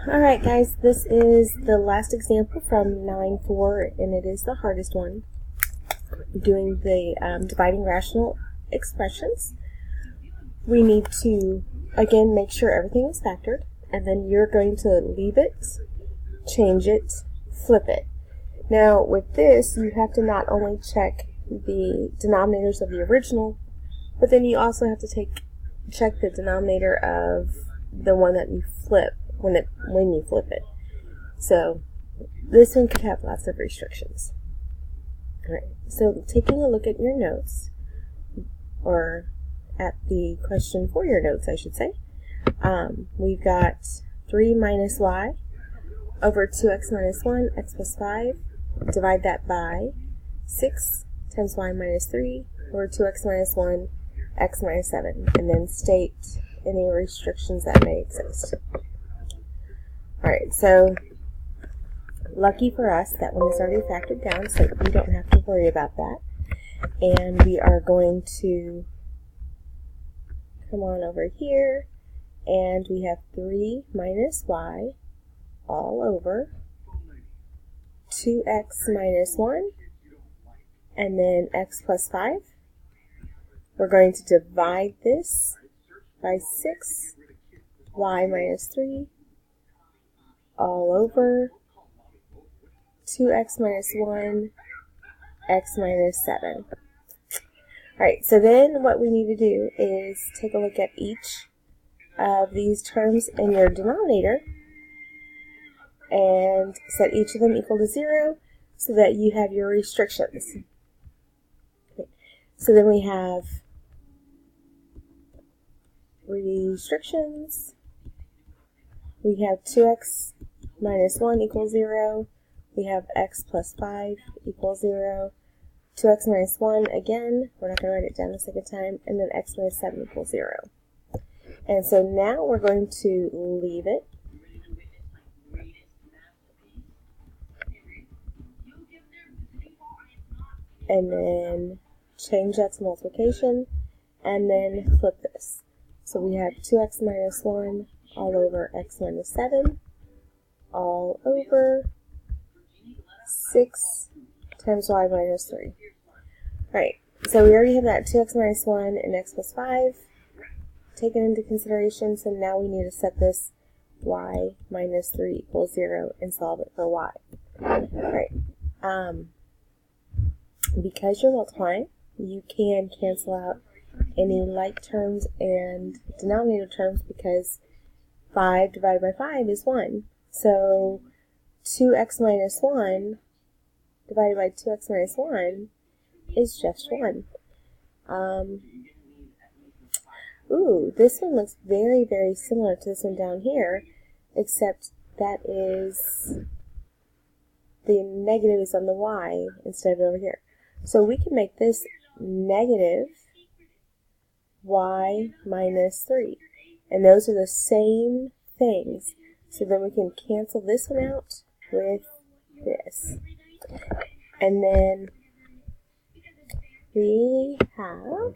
Alright guys, this is the last example from 9.4 and it is the hardest one. Doing the dividing rational expressions. We need to, again, make sure everything is factored, and then you're going to leave it, change it, flip it. Now with this, you have to not only check the denominators of the original, but then you also have to check the denominator of the one that you flip when you flip it. So this one could have lots of restrictions. Alright, so taking a look at your notes, or at the question for your notes, I should say, we've got 3 minus y over 2x minus 1, x plus 5. Divide that by 6 times y minus 3 over 2x minus 1, x minus 7, and then state any restrictions that may exist. Alright, so lucky for us, that one is already factored down, so we don't have to worry about that. And we are going to come on over here, and we have 3 minus y all over 2x minus 1, and then x plus 5. We're going to divide this by 6, y minus 3, all over 2x minus 1, x minus 7. Alright, so then what we need to do is take a look at each of these terms in your denominator and set each of them equal to 0 so that you have your restrictions. Okay. So then we have restrictions. We have 2x minus 1 equals 0. We have x plus 5 equals 0. 2x minus 1 again, we're not going to write it down a second time, and then x minus 7 equals 0. And so now we're going to leave it. And then change that to multiplication, and then flip this. So we have 2x minus 1 all over x minus 7, all over 6 times y minus 3. Alright, so we already have that 2x minus 1 and x plus 5 taken into consideration, so now we need to set this y minus 3 equals 0 and solve it for y. Alright, because you're multiplying, you can cancel out any like terms and denominator terms because 5 divided by 5 is 1. So 2x minus 1 divided by 2x minus 1 is just 1. Ooh, this one looks very, very similar to this one down here, except that is, the negative is on the y instead of over here. So we can make this negative y minus 3. And those are the same things. So then we can cancel this one out with this. And then we have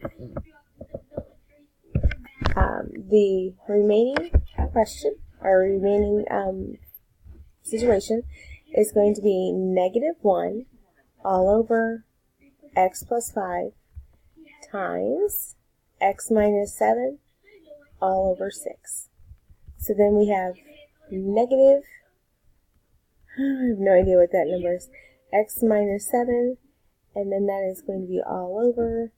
the remaining question, or remaining situation, is going to be negative 1 all over x plus 5 times x minus 7 all over 6. So then we have negative, I have no idea what that number is, x minus 7, and then that is going to be all over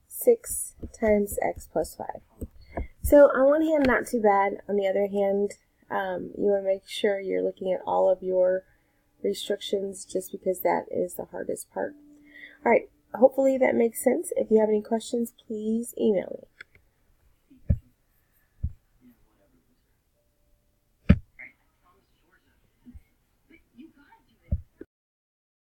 6 times x plus 5. So on one hand, not too bad. On the other hand, you want to make sure you're looking at all of your restrictions, just because that is the hardest part. Alright, hopefully that makes sense. If you have any questions, please email me.